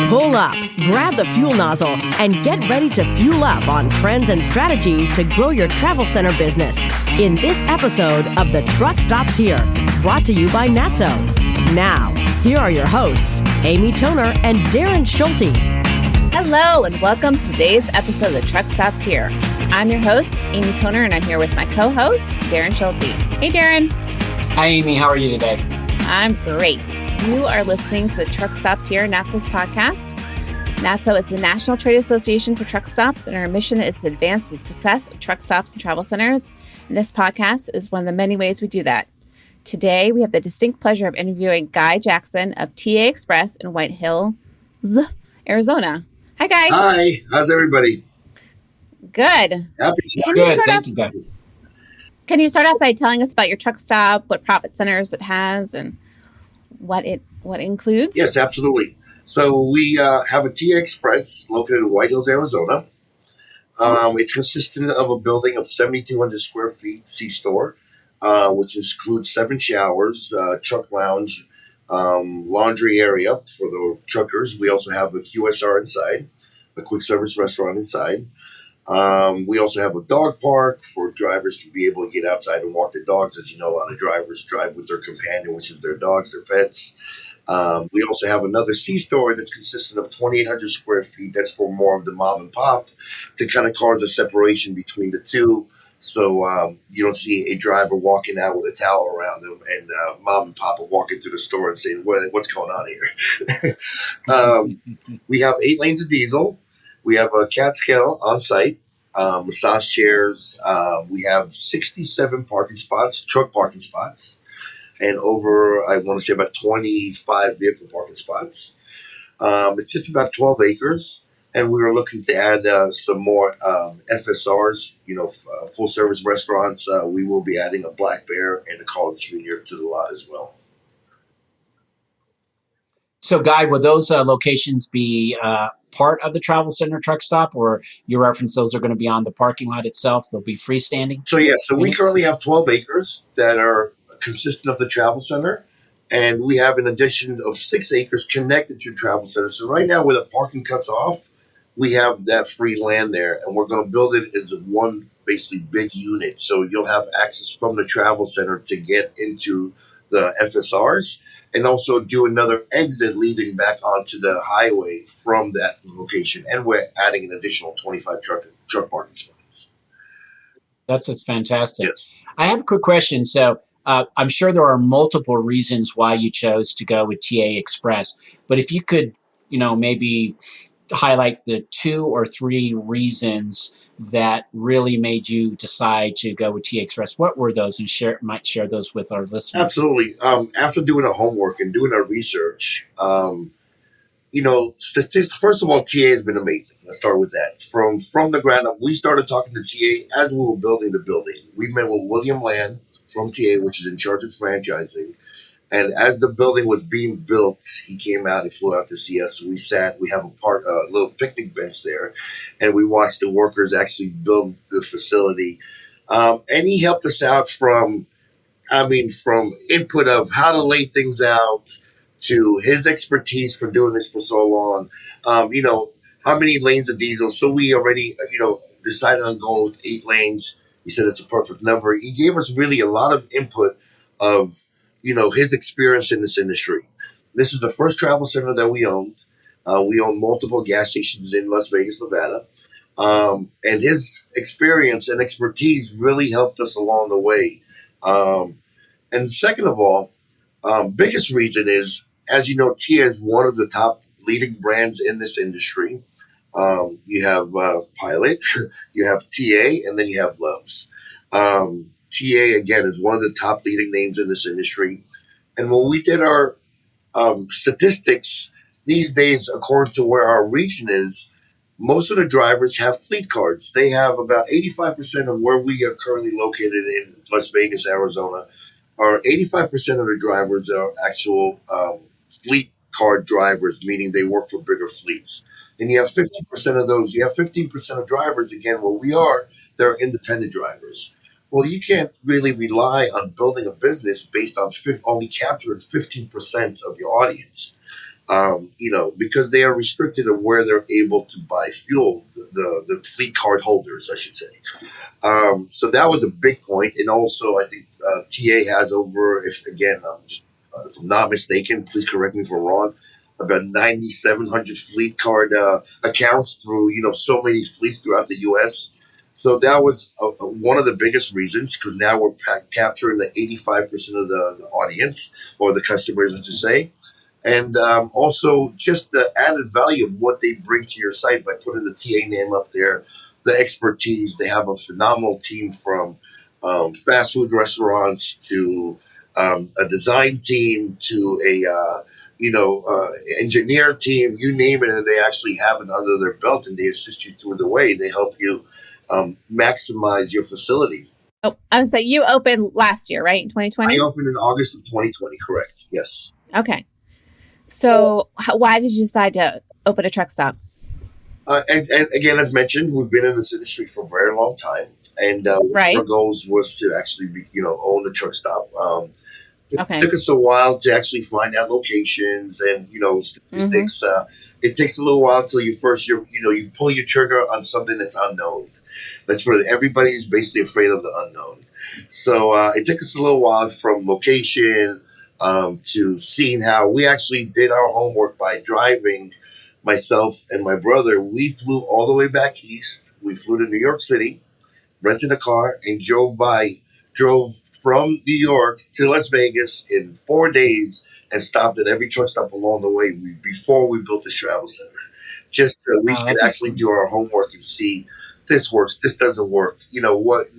Pull up, grab the fuel nozzle, and get ready to fuel up on trends and strategies to grow your travel center business in this episode of The Truck Stops Here, brought to you by Natso. Now, here are your hosts, Amy Toner and Darren Schulte. Hello, and welcome to today's episode of The Truck Stops Here. I'm your host, Amy Toner, and I'm here with my co-host, Darren Schulte. Hey, Darren. Hi, Amy. How are you today? I'm great. You are listening to the Truck Stops Here, Natso's podcast. Natso is the National Trade Association for Truck Stops, and our mission is to advance the success of truck stops and travel centers. And this podcast is one of the many ways we do that. Today, we have the distinct pleasure of interviewing Guy Jackson of TA Express in White Hills, Arizona. Hi, Guy. Hi. How's everybody? Good. Happy Good. Thank you, Guy. Can you start off by telling us about your truck stop, what profit centers it has, and what it includes? Yes, absolutely. So we have a TA Express located in White Hills, Arizona. It's consistent of a building of 7,200 square feet, C-store, which includes 7 showers, truck lounge, laundry area for the truckers. We also have a QSR inside, a quick service restaurant inside. We also have a dog park for drivers to be able to get outside and walk their dogs. As you know, a lot of drivers drive with their companion, which is their dogs, their pets. We also have another C-store that's consistent of 2,800 square feet. That's for more of the mom and pop to kind of cause a separation between the two. So you don't see a driver walking out with a towel around them and mom and pop are walking through the store and saying, what's going on here? We have 8 lanes of diesel. We have a CAT scale on site, massage chairs. We have 67 parking spots, truck parking spots, and over, I want to say, about 25 vehicle parking spots. It's just about 12 acres, and we were looking to add some more FSRs, full service restaurants. We will be adding a Black Bear and a College Junior to the lot as well. So, Guy, will those locations be part of the travel center truck stop, or you reference those are going to be on the parking lot itself? They'll be freestanding? So we currently have 12 acres that are consistent of the travel center, and we have an addition of 6 acres connected to the travel center. So right now, where the parking cuts off, we have that free land there, and we're going to build it as one basically big unit. So you'll have access from the travel center to get into the FSRs, and also do another exit leading back onto the highway from that location. And we're adding an additional 25 truck parking spots. That's fantastic. Yes. I have a quick question. So I'm sure there are multiple reasons why you chose to go with TA Express, but if you could, maybe highlight the 2 or 3 reasons that really made you decide to go with TA Express, what were those? And might share those with our listeners. Absolutely. After doing our homework and doing our research, statistics. First of all, TA has been amazing. Let's start with that. From the ground up, we started talking to TA as we were building the building. We met with William Land from TA, which is in charge of franchising. And as the building was being built, he came out, he flew out to see us. So we sat, we have a little picnic bench there, and we watched the workers actually build the facility. And he helped us out from input of how to lay things out to his expertise for doing this for so long. How many lanes of diesel. So we already, decided on going with 8 lanes. He said it's a perfect number. He gave us really a lot of input of, his experience in this industry. This is the first travel center that we owned. We own multiple gas stations in Las Vegas, Nevada. And his experience and expertise really helped us along the way. And second of all, biggest reason is, as you know, TA is one of the top leading brands in this industry. You have Pilot, you have TA, and then you have Loves. TA, again, is one of the top leading names in this industry. And when we did our statistics these days, according to where our region is, most of the drivers have fleet cards. They have about 85% of where we are currently located in Las Vegas, Arizona. 85% of the drivers are actual fleet card drivers, meaning they work for bigger fleets. And you have 15% of those. You have 15% of drivers, again, where we are, they're independent drivers. Well, you can't really rely on building a business based on only capturing 15% of your audience. because they are restricted of where they're able to buy fuel, the fleet card holders, I should say. So that was a big point. And also, I think TA has over, if again, if I'm not mistaken, please correct me if I'm wrong, about 9,700 fleet card accounts through, so many fleets throughout the U.S. So that was one of the biggest reasons because now we're capturing the 85% of the audience or the customers, as you say. And also just the added value of what they bring to your site by putting the TA name up there, the expertise. They have a phenomenal team from fast food restaurants to a design team to a engineer team, you name it, and they actually have it under their belt and they assist you through the way. They help you maximize your facility. Oh, I was saying you opened last year, right? In I 2020? opened in August of 2020, correct? Yes. Okay. So why did you decide to open a truck stop? And again, as mentioned, we've been in this industry for a very long time, and one of our Right. goals was to actually, own a truck stop. It Okay. took us a while to actually find out locations and Mm-hmm. statistics. It takes a little while until you pull your trigger on something that's unknown. Let's put it. Everybody is basically afraid of the unknown. So it took us a little while from location to seeing how we actually did our homework by driving. Myself and my brother, we flew all the way back east. We flew to New York City, rented a car, and drove from New York to Las Vegas in 4 days and stopped at every truck stop along the way before we built this travel center. Just so we could That's actually do our homework and see this works, this doesn't work.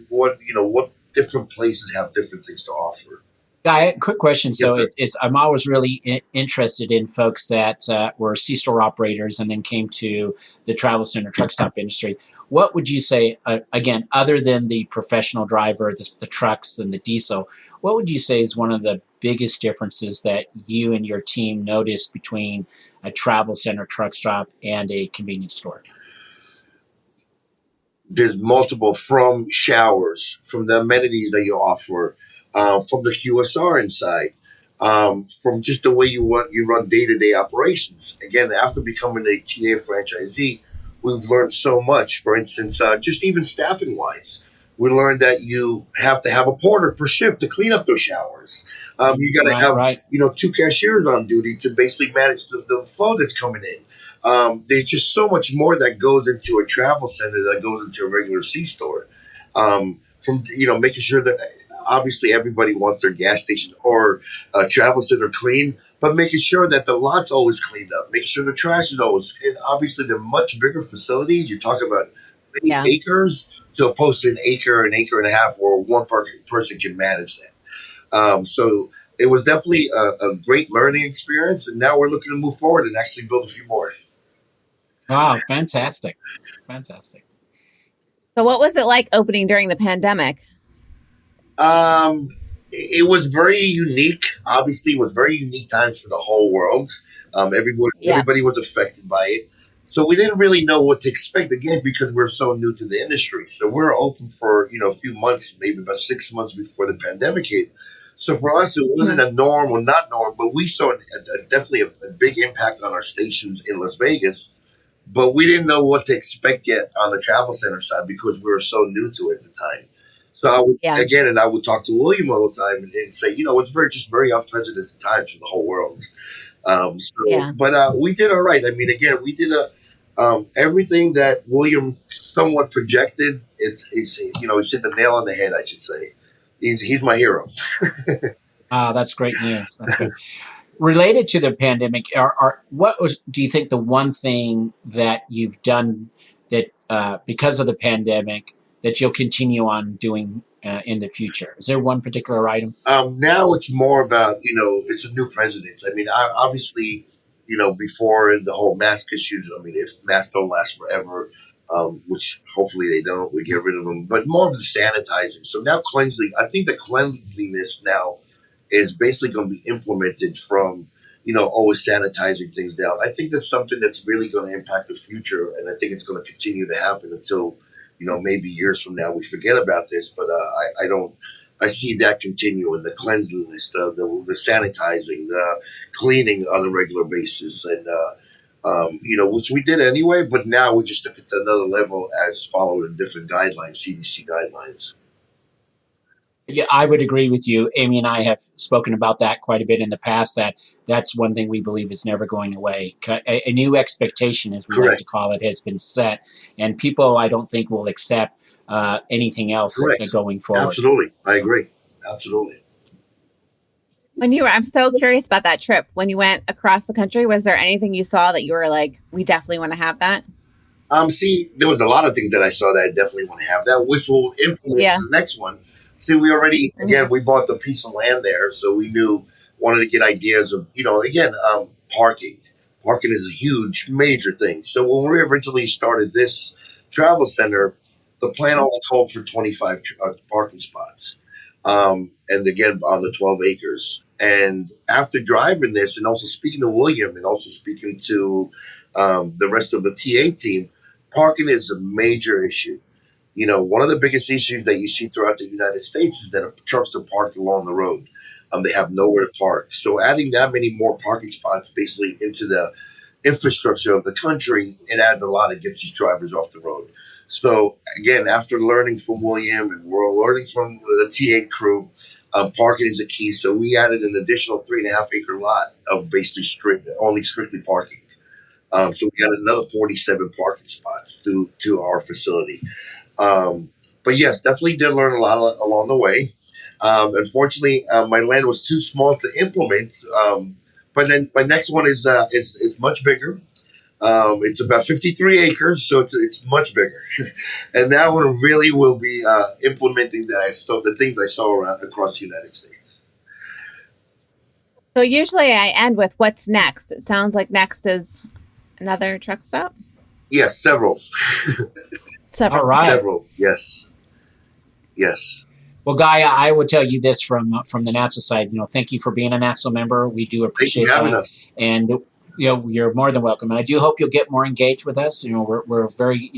What different places have different things to offer. Guy, quick question. Yes, So sir. it's I'm always really interested in folks that were C-store operators and then came to the travel center truck stop industry. What would you say, again, other than the professional driver, the trucks and the diesel, what would you say is one of the biggest differences that you and your team noticed between a travel center truck stop and a convenience store? There's multiple from showers, from the amenities that you offer, from the QSR inside, from just the way you run day to day operations. Again, after becoming a TA franchisee, we've learned so much. For instance, just even staffing wise, we learned that you have to have a porter per shift to clean up those showers. You got to Right, have right. two cashiers on duty to basically manage the flow that's coming in. There's just so much more that goes into a travel center that goes into a regular C store. From making sure that obviously everybody wants their gas station or travel center clean, but making sure that the lot's always cleaned up, making sure the trash is always. And obviously, they're much bigger facilities. You talk about many Yeah. acres to opposed to an acre and a half, where one person can manage that. So it was definitely a great learning experience, and now we're looking to move forward and actually build a few more. Wow, fantastic. Fantastic. So what was it like opening during the pandemic? Um, it was very unique. Obviously, it was very unique times for the whole world. Yeah. Everybody was affected by it. So we didn't really know what to expect again because we're so new to the industry. So we were open for a few months, maybe about 6 months before the pandemic hit. So for us, it wasn't Mhm. a norm or not norm, but we saw definitely a big impact on our stations in Las Vegas, but we didn't know what to expect yet on the travel center side because we were so new to it at the time. So I would Yeah. again, and I would talk to William all the time and say, it's very unprecedented times for the whole world. Yeah. But we did all right. I mean, again, we did everything that William somewhat projected. He's hit the nail on the head. I should say, he's my hero. That's great news. That's great. Related to the pandemic, what was do you think the one thing that you've done that because of the pandemic that you'll continue on doing in the future? Is there one particular item? Now it's more about it's a new president. I mean, obviously, before the whole mask issues. I mean, if masks don't last forever, which hopefully they don't, we get rid of them. But more of the sanitizing. So now cleansing. I think the cleanliness now is basically going to be implemented from always sanitizing things down. I think that's something that's really going to impact the future, and I think it's going to continue to happen until maybe years from now we forget about this. But I don't. I see that continuing, the cleanliness, the sanitizing, the cleaning on a regular basis, and which we did anyway, but now we just took it to another level as following different guidelines, CDC guidelines. Yeah, I would agree with you. Amy and I have spoken about that quite a bit in the past. That's one thing we believe is never going away. A new expectation, as we like to call it, has been set, and people, I don't think, will accept anything else going forward. Absolutely, I agree. Absolutely. I'm so curious about that trip. When you went across the country, was there anything you saw that you were like, we definitely want to have that? See, there was a lot of things that I saw that I definitely want to have that, which will influence the next one. See, we already, again, we bought the piece of land there, so we wanted to get ideas of, parking. Parking is a huge, major thing. So when we originally started this travel center, the plan only called for 25 parking spots. And again, on the 12 acres. And after driving this and also speaking to William and also speaking to the rest of the TA team, parking is a major issue. One of the biggest issues that you see throughout the United States is that trucks are parked along the road. They have nowhere to park. So adding that many more parking spots basically into the infrastructure of the country, it adds a lot. It gets these drivers off the road. So again, after learning from William and we're learning from the TA crew, parking is a key. So we added an additional 3.5 acre lot of basically strictly parking. So we got another 47 parking spots to our facility. But yes, definitely did learn a lot along the way. Unfortunately, my land was too small to implement. But then my next one is much bigger. It's about 53 acres, so it's much bigger. And that one really will be implementing the things I saw around across the United States. So usually I end with what's next. It sounds like next is another truck stop. Yes, several. Several. All right. Several. Yes. Well, Guy, I would tell you this from the NATSA side. Thank you for being a NATSA member. We do appreciate that. Us. And you're more than welcome. And I do hope you'll get more engaged with us. We're very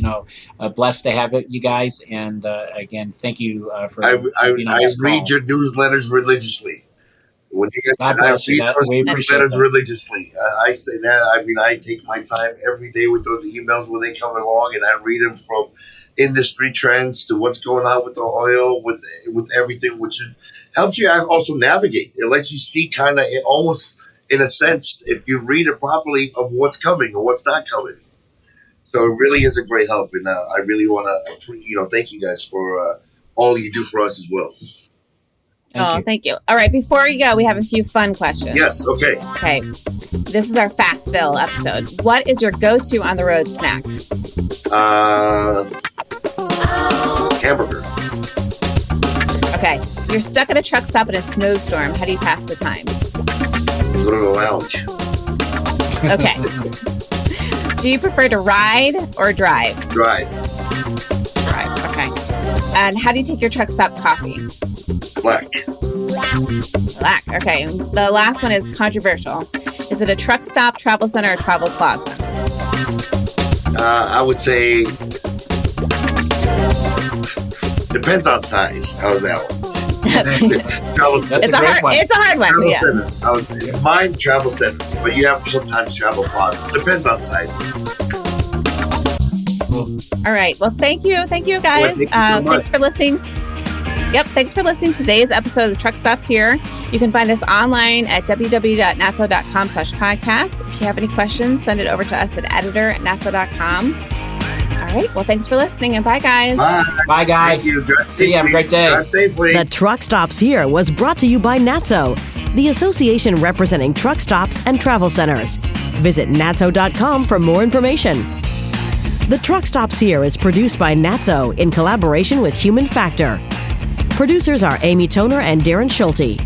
blessed to have you guys. And again, thank you for. I read your newsletters religiously. When you guys, God bless you. We appreciate newsletters religiously. I say that. I take my time every day with those emails when they come along, and I read them from industry trends to what's going on with the oil, with everything, which helps you also navigate. It lets you see kind of almost in a sense, if you read it properly, of what's coming or what's not coming. So it really is a great help, and I really want to thank you guys for all you do for us as well. Thank you. All right, before you go, we have a few fun questions. Yes, okay. Okay, this is our fast fill episode. What is your go-to on the road snack? Hamburger. Okay, you're stuck at a truck stop in a snowstorm. How do you pass the time? Go to the lounge. Okay. Do you prefer to ride or drive? Drive. Okay. And how do you take your truck stop coffee? Black. Okay. The last one is controversial. Is it a truck stop, travel center, or travel plaza? I would say depends on size. How's that one? It's a hard one. Travel center. Mine travel center, but you have sometimes travel plazas. Depends on sizes. All right. Well, thank you guys. Thank you so much. Thanks for listening. Thanks for listening to today's episode of the Truck Stops Here. You can find us online at www.natso.com/podcast. If you have any questions, send it over to us at editor@natso.com. All right. Well, thanks for listening, and bye, guys. Bye, guys. Thank you. See you. Have a great day. Drive safely. The Truck Stops Here was brought to you by NATSO, the association representing truck stops and travel centers. Visit natso.com for more information. The Truck Stops Here is produced by NATSO in collaboration with Human Factor. Producers are Amy Toner and Darren Schulte.